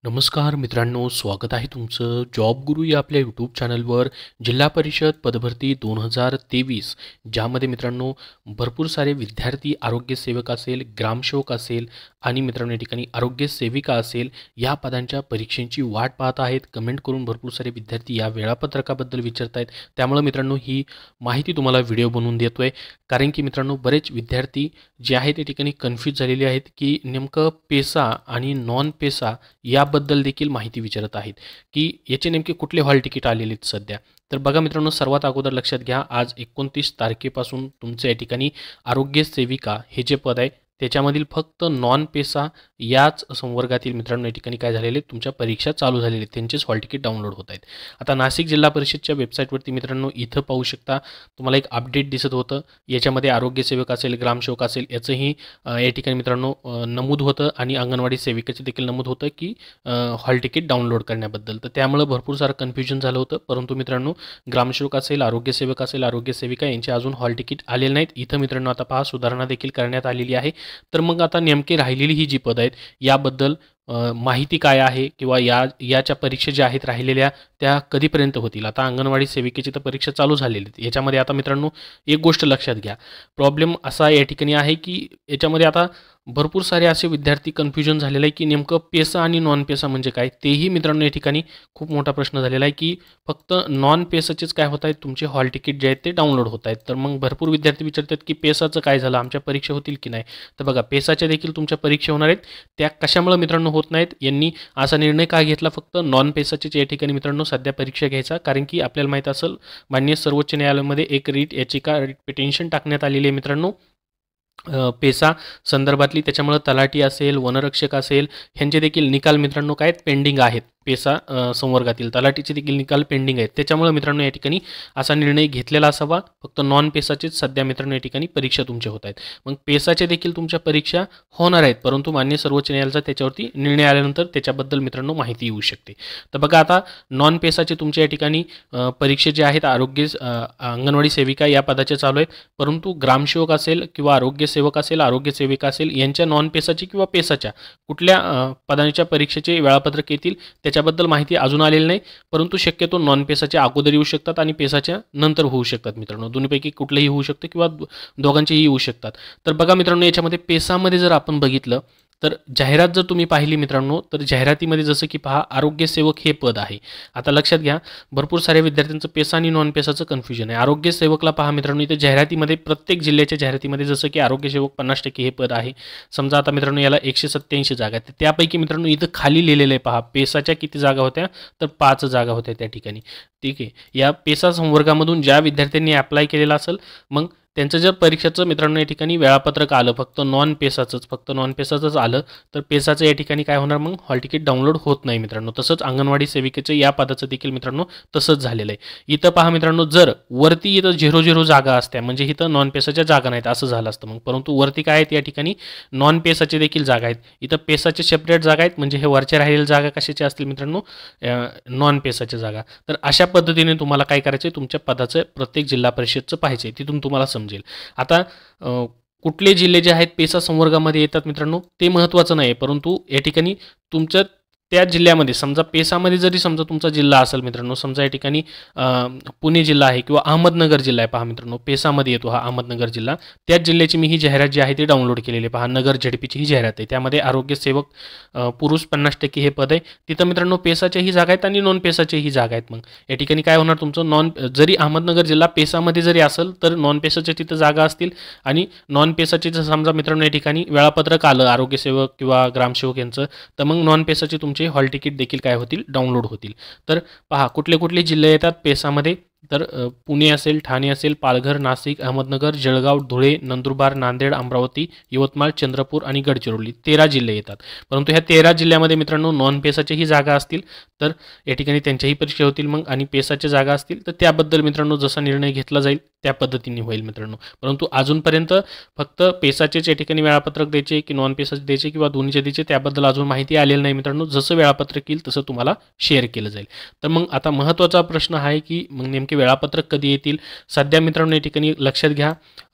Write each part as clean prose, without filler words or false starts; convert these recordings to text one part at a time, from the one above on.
नमस्कार मित्रांनो, स्वागत आहे तुमचं जॉब गुरु या आपल्या यूट्यूब चॅनलवर. जिल्हा परिषद पदभरती 2023 ज्यामध्ये मित्रांनो भरपूर सारे विद्यार्थी, आरोग्य सेवक असेल, ग्रामसेवक असेल आणि मित्रांनो या ठिकाणी आरोग्य सेविका असेल या पदांच्या परीक्षेची वाट पाहत आहेत. कमेंट करून भरपूर सारे विद्यार्थी या वेळापत्रकाबद्दल विचारत आहेत. त्यामुळे मित्रांनो ही माहिती तुम्हाला व्हिडिओ बनवून देतोय, कारण की मित्रांनो बरेच विद्यार्थी जे आहेत त्या ठिकाणी कन्फ्यूज झालेले आहेत की नेमकं पेसा आणि नॉन पेसा याबद्दल देखील माहिती विचारत आहेत की याचे नेमके कुठले हॉल तिकीट आलेले आहेत सध्या. तर बघा मित्रांनो, सर्वात अगोदर लक्षात घ्या, आज 29 तारखेपासून तुमचं या ठिकाणी आरोग्य सेविका हे जे पद आहे त्याच्यामधील फक्त नॉन पेसा याच संवर्गातील मित्रांनो या ठिकाणी काय झालेले तुमच्या परीक्षा चालू झालेले आहेत, त्यांचेच हॉल तिकीट डाउनलोड होत आहेत. आता नाशिक जिल्हा परिषदच्या वेबसाईटवरती मित्रांनो इथं पाहू शकता, तुम्हाला एक अपडेट दिसत होतं. याच्यामध्ये आरोग्य सेवक असेल, ग्रामसेवक असेल याचंही या ठिकाणी मित्रांनो नमूद होतं आणि अंगणवाडी सेविकेचे देखील नमूद होतं की हॉल तिकीट डाउनलोड करण्याबद्दल. तर त्यामुळे भरपूर सारं कन्फ्युजन झालं होतं. परंतु मित्रांनो ग्रामसेवक असेल, आरोग्य सेवक असेल, आरोग्य सेविका यांचे अजून हॉल तिकीट आलेले नाहीत. इथं मित्रांनो आता पहा सुधारणा देखील करण्यात आलेली आहे. तर मग आता नेमके राहिलेली ही जी पद आहेत याबद्दल माहिती काय आहे किंवा याच्या परीक्षा ज्या आहेत राहिलेल्या त्या कधीपर्यंत होतील. आता अंगणवाडी सेविकेची तर परीक्षा चालू झालेली आहे. याच्यामध्ये आता मित्रांनो एक गोष्ट लक्षात घ्या, प्रॉब्लेम असा या ठिकाणी आहे की याच्यामध्ये आता भरपूर सारे असे विद्यार्थी कन्फ्युजन झालेलं आहे की नेमकं पेसा आणि नॉन पेसा म्हणजे काय. तेही मित्रांनो या ठिकाणी खूप मोठा प्रश्न झालेला आहे की फक्त नॉन पेसाचेच काय होत आहेत, तुमचे हॉल तिकीट जे आहेत ते डाउनलोड होत आहेत. तर मग भरपूर विद्यार्थी विचारतात की पेसाचं काय झालं, आमच्या परीक्षा होतील की नाही. तर बघा, पेसाच्या देखील तुमच्या परीक्षा होणार आहेत. त्या कशामुळे मित्रांनो होत नाहीत, यांनी असा निर्णय का घेतला फक्त नॉन पेसाचेच या ठिकाणी मित्रांनो सध्या परीक्षा घ्यायचा. कारण की आपल्याला माहीत असेल माननीय सर्वोच्च न्यायालयामध्ये एक रिट याचिका पिटिशन टाकण्यात आलेली आहे मित्रांनो पेसा संदर्भातली. त्याच्यामुळे तलाठी असेल, वनरक्षक असेल ह्यांचे देखील निकाल मित्रांनो काय पेंडिंग आहेत. पेसा संवर्गातील तलाठीचे देखील निकाल पेंडिंग आहेत. त्याच्यामुळे मित्रांनो या ठिकाणी असा निर्णय घेतलेला असावा, फक्त नॉन पेसाचेच सध्या मित्रांनो या ठिकाणी परीक्षा तुमच्या होत आहेत. मग पेसाचे देखील तुमच्या परीक्षा होणार आहेत, परंतु माननीय सर्वोच्च न्यायालयाचा त्याच्यावरती निर्णय आल्यानंतर त्याच्याबद्दल मित्रांनो माहिती येऊ शकते. तर बघा, आता नॉन पेसाचे तुमच्या या ठिकाणी परीक्षा जे आहेत आरोग्य अंगणवाडी सेविका या पदाचे चालू आहेत. परंतु ग्रामसेवक असेल किंवा आरोग्य सेवक असेल, आरोग्य सेविका असेल यांच्या नॉन पेसाची किंवा पेसाच्या कुठल्या पदांच्या परीक्षेचे वेळापत्रक येतील त्याच्याबद्दल माहिती अजून आलेली नाही. परंतु शक्यतो नॉन पेसाच्या अगोदर येऊ शकतात आणि पेसाच्या नंतर होऊ शकतात मित्रांनो. दोन्हीपैकी कुठलंही होऊ शकतं किंवा दोघांचेही येऊ शकतात. तर बघा मित्रांनो, याच्यामध्ये पेसामध्ये जर आपण बघितलं तर जाहिरात जर तुम्ही पाहिली मित्रांनो, तर जाहिरातीमध्ये जसं की पहा आरोग्य सेवक हे पद आहे. आता लक्षात घ्या, भरपूर साऱ्या विद्यार्थ्यांचं पेसा आणि नॉन पेसाचं कन्फ्युजन आहे. आरोग्य सेवकला पहा मित्रांनो, इथे जाहिरातीमध्ये प्रत्येक जिल्ह्याच्या जाहिरातीमध्ये जसं की आरोग्य सेवक 50% हे पद आहे. समजा आता मित्रांनो याला 187 जागा आहेत. त्यापैकी मित्रांनो इथं खाली लिहिलेलं आहे पहा, पेसाच्या किती जागा होत्या, तर 5 जागा होत्या त्या ठिकाणी. ठीक आहे, या पेसा संवर्गामधून ज्या विद्यार्थ्यांनी अप्लाय केलेला असेल मग त्यांचं जर परीक्षेचं मित्रांनो या ठिकाणी वेळापत्रक आलं फक्त नॉन पेसाचंच आलं तर पेसाचं या ठिकाणी काय होणार, मग हॉल तिकीट डाउनलोड होत नाही मित्रांनो. तसंच अंगणवाडी सेविकेचं या पदाचं देखील मित्रांनो तसंच झालेलं आहे. इथं पहा मित्रांनो, जर वरती इथं 0-0 जागा असत्या म्हणजे इथं नॉन पेसाच्या जागा नाहीत असं झालं असतं मग. परंतु वरती काय आहेत, या ठिकाणी नॉन पेसाचे देखील जागा आहेत. इथं पेसाचे सेपरेट जागा आहेत, म्हणजे हे वरच्या राहिलेल्या जागा कशाच्या असतील मित्रांनो, नॉन पेसाच्या जागा. तर अशा पद्धतीने तुम्हाला काय करायचं आहे, तुमच्या पदाचं प्रत्येक जिल्हा परिषदचं पाहिजे, तिथून तुम्हाला समजेल. आता कुठले जिल्हे जे आहेत पेसा संवर्गामध्ये येतात मित्रांनो ते महत्त्वाचं नाही, परंतु या ठिकाणी तुमचं त्या जिल्ह्यामध्ये समजा पेसामध्ये जरी समजा तुमचा जिल्हा असेल मित्रांनो, समजा या ठिकाणी पुणे जिल्हा आहे किंवा अहमदनगर जिल्हा आहे. पहा मित्रांनो, पेसामध्ये येतो हा अहमदनगर जिल्हा. त्याच जिल्ह्याची मी ही जाहिरात जी आहे ती डाउनलोड केलेली आहे. पहा, नगर झेडपीची ही जाहिरात आहे. त्यामध्ये आरोग्य सेवक पुरुष 50% हे पद आहे. तिथं मित्रांनो पेसाच्याही जागा आहेत आणि नॉन पेसाच्याही जागा आहेत. मग या ठिकाणी काय होणार, तुमचं जरी अहमदनगर जिल्हा पेसामध्ये जरी असेल तर नॉन पेसाच्या तिथं जागा असतील आणि नॉन पेसाचे जर समजा मित्रांनो या ठिकाणी वेळापत्रक आलं आरोग्य सेवक किंवा ग्रामसेवक यांचं, तर मग नॉन पेसाचे तुमचे हॉल तिकीट देखील काय होतील, डाउनलोड होतील. तर पहा कुठले कुठले जिल्हे येतात पेसामध्ये, तर पुणे असेल, ठाणे असेल, पालघर, नाशिक, अहमदनगर, जळगाव, धुळे, नंदुरबार, नांदेड, अमरावती, यवतमाळ, चंद्रपूर आणि गडचिरोली 13 जिल्हे येतात. परंतु ह्या 13 जिल्ह्यामध्ये मित्रांनो नॉन पेसाच्याही जागा असतील तर या ठिकाणी त्यांच्याही परीक्षा होतील मग, आणि पेसाच्या जागा असतील तर त्याबद्दल मित्रांनो जसा निर्णय घेतला जाईल त्या पद्धतीने होईल मित्रांनो. परंतु अजूनपर्यंत फक्त पेसाचेच या ठिकाणी वेळापत्रक द्यायचे की नॉन पेसाचे द्यायचे किंवा दोन्हीचे द्यायचे त्याबद्दल अजून माहिती आलेली नाही मित्रांनो. जसं वेळापत्रक येईल तसं तुम्हाला शेअर केलं जाईल. तर मग आता महत्त्वाचा प्रश्न आहे की मग नेमके वेळापत्रक कधी येतील. सध्या मित्रांनो या ठिकाणी लक्षात घ्या,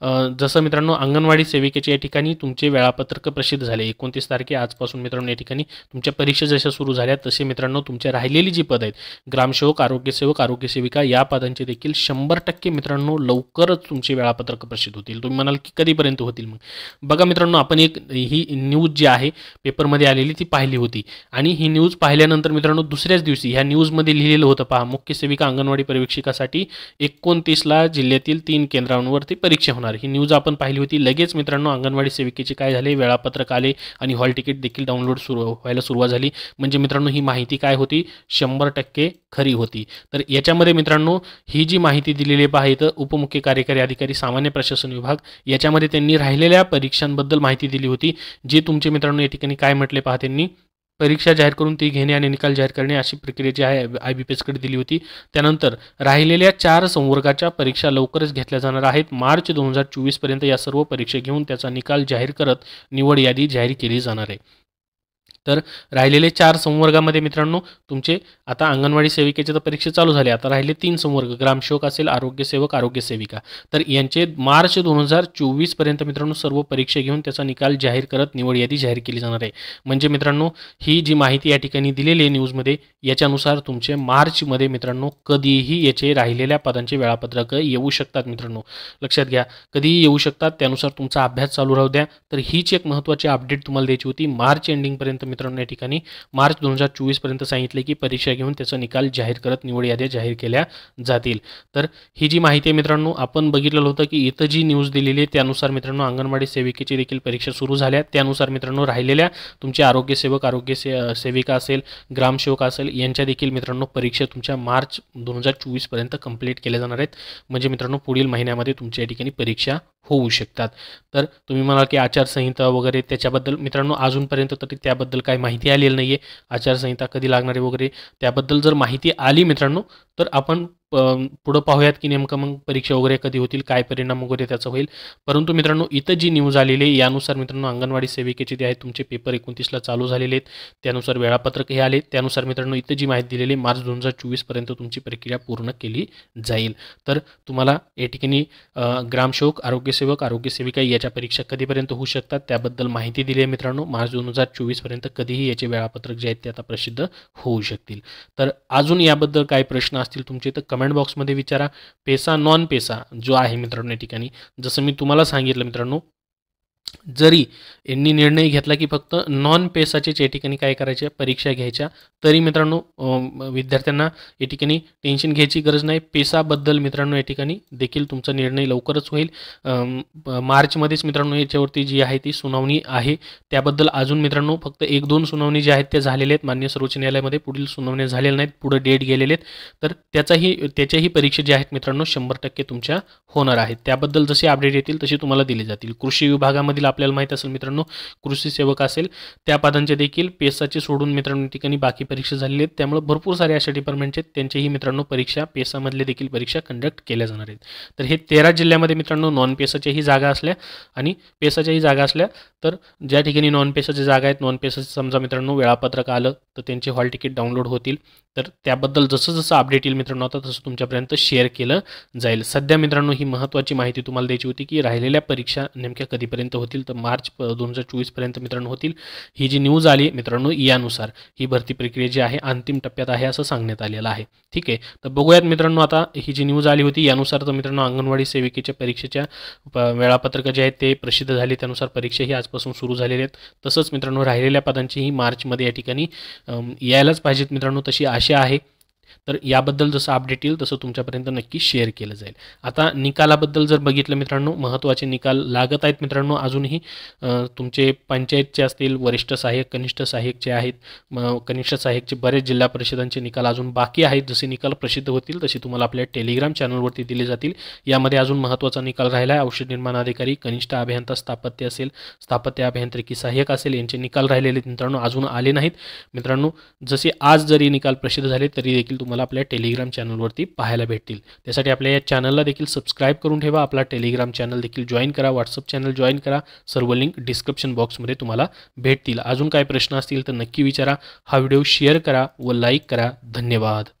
जसं मित्रांनो अंगणवाडी सेविकेचे या ठिकाणी तुमचे वेळापत्रक प्रसिद्ध झाले 29 तारखे आजपासून मित्रांनो. या ठिकाणी तुमच्या परीक्षा जशा सुरू झाल्या तसे मित्रांनो तुमच्या राहिलेली जी पद आहेत ग्रामसेवक, आरोग्यसेवक, आरोग्यसेविका या पदांचे देखील 100% मित्रांनो लवकरच तुमचे वेळापत्रक प्रसिद्ध होतील. तुम्ही म्हणाल की कधीपर्यंत होतील. मग बघा मित्रांनो, आपण एक ही न्यूज जी आहे पेपरमध्ये आलेली ती पाहिली होती आणि ही न्यूज पाहिल्यानंतर मित्रांनो दुसऱ्याच दिवसी ह्या न्यूजमध्ये लिहिलेलं होतं पहा, मुख्य सेविका अंगणवाडी पर्यवेक्षिकासाठी 29ला जिल्ह्यातील 3 केंद्रांवरती परीक्षा होणार. ही न्यूज आपण पाहिली होती. लगेच मित्रांनो अंगणवाडी सेविकेचे काय झाले, वेळापत्रक आले आणि हॉल तिकीट देखील डाउनलोड व्हायला सुरुवात झाली. म्हणजे मित्रांनो ही माहिती काय होती, 100% खरी होती. तर याच्यामध्ये मित्रांनो ही जी माहिती दिलेली आहे तर उपमुख्य कार्यकारी अधिकारी सामान्य प्रशासन विभाग याच्यामध्ये त्यांनी राहिलेल्या परीक्षांबद्दल माहिती दिली होती. जे तुमचे मित्रांनो या ठिकाणी काय म्हटले पहा, त्यांनी परीक्षा जाहीर करून ती घेणे आणि निकाल जाहीर करणे अशी प्रक्रिया जी आहे IBPSकडे दिली होती. त्यानंतर राहिलेल्या 4 संवर्गाच्या परीक्षा लवकरच घेतल्या जाणार आहेत. मार्च 2024 पर्यंत या सर्व परीक्षा घेऊन त्याचा निकाल जाहीर करत निवड यादी जाहीर केली जाणार आहे. तर राहिलेले 4 संवर्गामध्ये मित्रांनो तुमचे आता अंगणवाडी सेविकेचे तर परीक्षा चालू झाले. आता राहिले 3 संवर्ग ग्रामसेवक असेल, आरोग्यसेवक, आरोग्यसेविका. तर यांचे मार्च 2024 पर्यंत मित्रांनो सर्व परीक्षा घेऊन त्याचा निकाल जाहीर करत निवड यादी जाहीर केली जाणार आहे. म्हणजे मित्रांनो ही जी माहिती या ठिकाणी दिलेली आहे न्यूजमध्ये याच्यानुसार तुमचे मार्चमध्ये मित्रांनो कधीही याचे राहिलेल्या पदांचे वेळापत्रक येऊ शकतात. मित्रांनो लक्षात घ्या, कधीही येऊ शकतात. त्यानुसार तुमचा अभ्यास चालू राहू द्या. तर हीच एक महत्त्वाची अपडेट तुम्हाला द्यायची होती. मार्च एंडिंगपर्यंत मित्रांनो या ठिकाणी मार्च 2024 पर्यंत सांगितले की परीक्षा घेऊन त्याचा निकाल जाहीर करत निवड याद्या जाहीर केल्या जातील. तर ही जी माहिती आहे मित्रांनो आपण बघितलेलं होतं की इथं जी न्यूज दिलेली आहे त्यानुसार मित्रांनो अंगणवाडी सेविकेची देखील परीक्षा सुरू झाल्या. त्यानुसार मित्रांनो राहिलेल्या तुमचे आरोग्यसेवक, सेविका असेल, ग्रामसेवक असेल यांच्या देखील मित्रांनो परीक्षा तुमच्या मार्च 2024 पर्यंत कंप्लीट केल्या जाणार आहेत. म्हणजे मित्रांनो पुढील महिन्यामध्ये तुमच्या या ठिकाणी परीक्षा होऊ शकतात. तर तुम्ही म्हणाल की आचारसंहिता वगैरे त्याच्याबद्दल मित्रांनो अजूनपर्यंत तरी त्याबद्दल काही माहिती आलेली नाही आहे. आचारसंहिता कधी लागणार आहे वगैरे त्याबद्दल जर माहिती आली मित्रांनो तर आपण पुढं पाहूयात की नेमकं मग परीक्षा वगैरे कधी होतील, काय परिणाम वगैरे त्याचा होईल. परंतु मित्रांनो इथं जी न्यूज आलेली आहे यानुसार मित्रांनो अंगणवाडी सेविकेचे जे आहेत तुमचे पेपर 29ला चालू झालेले आहेत. त्यानुसार वेळापत्रक हे आले. त्यानुसार मित्रांनो इथं जी माहिती दिलेली आहे मार्च 2024 पर्यंत तुमची प्रक्रिया पूर्ण केली जाईल. तर तुम्हाला या ठिकाणी ग्रामसेवक, आरोग्यसेवक, आरोग्यसेविका याच्या परीक्षा कधीपर्यंत होऊ शकतात त्याबद्दल माहिती दिली आहे मित्रांनो. मार्च 2024 पर्यंत कधीही याचे वेळापत्रक जे आहेत ते आता प्रसिद्ध होऊ शकतील. तर अजून याबद्दल काय प्रश्न असतील तुमचे तर कमेंट बॉक्समध्ये विचारा. पेसा नॉन पेसा जो आहे मित्रांनो या ठिकाणी जसं मी तुम्हाला सांगितलं मित्रांनो जरी यांनी निर्णय घेतला की फक्त नॉन पेसाचेच या ठिकाणी काय करायच्या परीक्षा घ्यायच्या तरी मित्रांनो विद्यार्थ्यांना या ठिकाणी टेन्शन घ्यायची गरज नाही. पेसाबद्दल मित्रांनो या ठिकाणी देखील तुमचा निर्णय लवकरच होईल. मार्चमध्येच मित्रांनो याच्यावरती जी आहे ती सुनावणी आहे. त्याबद्दल अजून मित्रांनो फक्त 1-2 सुनावणी ज्या आहेत त्या झालेल्या आहेत मान्य सर्वोच्च न्यायालयामध्ये. पुढील सुनावण्या झालेल्या नाहीत, पुढे डेट गेलेले आहेत. तर त्याच्याही परीक्षा ज्या आहेत मित्रांनो 100% तुमच्या होणार आहेत. त्याबद्दल जसे अपडेट येतील तसे तुम्हाला दिले जातील. कृषी विभागामध्ये आपल्याला माहित असेल मित्रांनो कृषी सेवक असेल त्या पदांचे देखील पेसाचे सोडून मित्रांनो ठिकाणी बाकी परीक्षा झालेली आहेत. त्यामुळे भरपूर सारे अशा डिपार्टमेंटचे त्यांचेही मित्रांनो परीक्षा पेसामधले देखील परीक्षा कंडक्ट केल्या जाणार आहेत. तर हे 13 जिल्ह्यामध्ये मित्रांनो नॉन पेसाच्याही जागा असल्या आणि पेसाच्याही जागा असल्या. तर ज्या ठिकाणी नॉन पेसाच्या जागा आहेत नॉन पेसाचे समजा मित्रांनो वेळापत्रक आलं तर त्यांचे हॉल तिकीट डाउनलोड होतील. तर त्याबद्दल जसं जसं अपडेट येईल मित्रांनो आता तसं तुमच्यापर्यंत शेअर केलं जाईल. सध्या मित्रांनो ही महत्त्वाची माहिती तुम्हाला द्यायची होती की राहिलेल्या परीक्षा नेमक्या कधीपर्यंत होतील तर मार्च 2024 पर्यंत मित्रांनो होतील. ही जी न्यूज आली मित्रांनो यानुसार ही भरती प्रक्रिया जी आहे अंतिम टप्प्यात आहे असं सांगण्यात आलेलं आहे. ठीक आहे, तर बघूयात मित्रांनो आता ही जी न्यूज आली होती यानुसार तर मित्रांनो अंगणवाडी सेविकेच्या परीक्षेच्या वेळापत्रक जे आहेत ते प्रसिद्ध झाले. त्यानुसार परीक्षाही आजपासून सुरू झालेल्या आहेत. तसंच मित्रांनो राहिलेल्या पदांचीही मार्चमध्ये या ठिकाणी यायलाच पाहिजेत मित्रांनो तशी आशा आहे. तर याबद्दल जसं अपडेट येईल तसं तुमच्यापर्यंत नक्की शेअर केलं जाईल. आता निकालाबद्दल जर बघितलं मित्रांनो महत्त्वाचे निकाल लागत आहेत मित्रांनो अजूनही. तुमचे पंचायतचे असतील, वरिष्ठ सहाय्यक, कनिष्ठ सहाय्यकचे आहेत, कनिष्ठ सहाय्यकचे बरेच जिल्हा परिषदांचे निकाल अजून बाकी आहेत. जसे निकाल प्रसिद्ध होतील तसे तुम्हाला आपल्या टेलिग्राम चॅनलवरती दिले जातील. यामध्ये अजून महत्त्वाचा निकाल राहिला आहे औषध निर्माण अधिकारी, कनिष्ठ अभियंता स्थापत्य असेल, स्थापत्य अभियांत्रिकी सहाय्यक असेल यांचे निकाल राहिलेले मित्रांनो अजून आले नाहीत. मित्रांनो जसे आज जरी निकाल प्रसिद्ध झाले तरी देखील देखील तुम्हाला आपल्या टेलिग्राम चॅनलवरती पाहायला भेटतील. त्यासाठी आपल्या या चॅनलला देखील सबस्क्राईब करून ठेवा. आपला टेलिग्राम चॅनल देखील जॉईन करा. व्हॉट्सअप चॅनल जॉईन करा. सर्व लिंक डिस्क्रिप्शन बॉक्समध्ये तुम्हाला भेटतील. अजून काय प्रश्न असतील तर नक्की विचारा. हा व्हिडिओ शेअर करा व लाईक करा. धन्यवाद.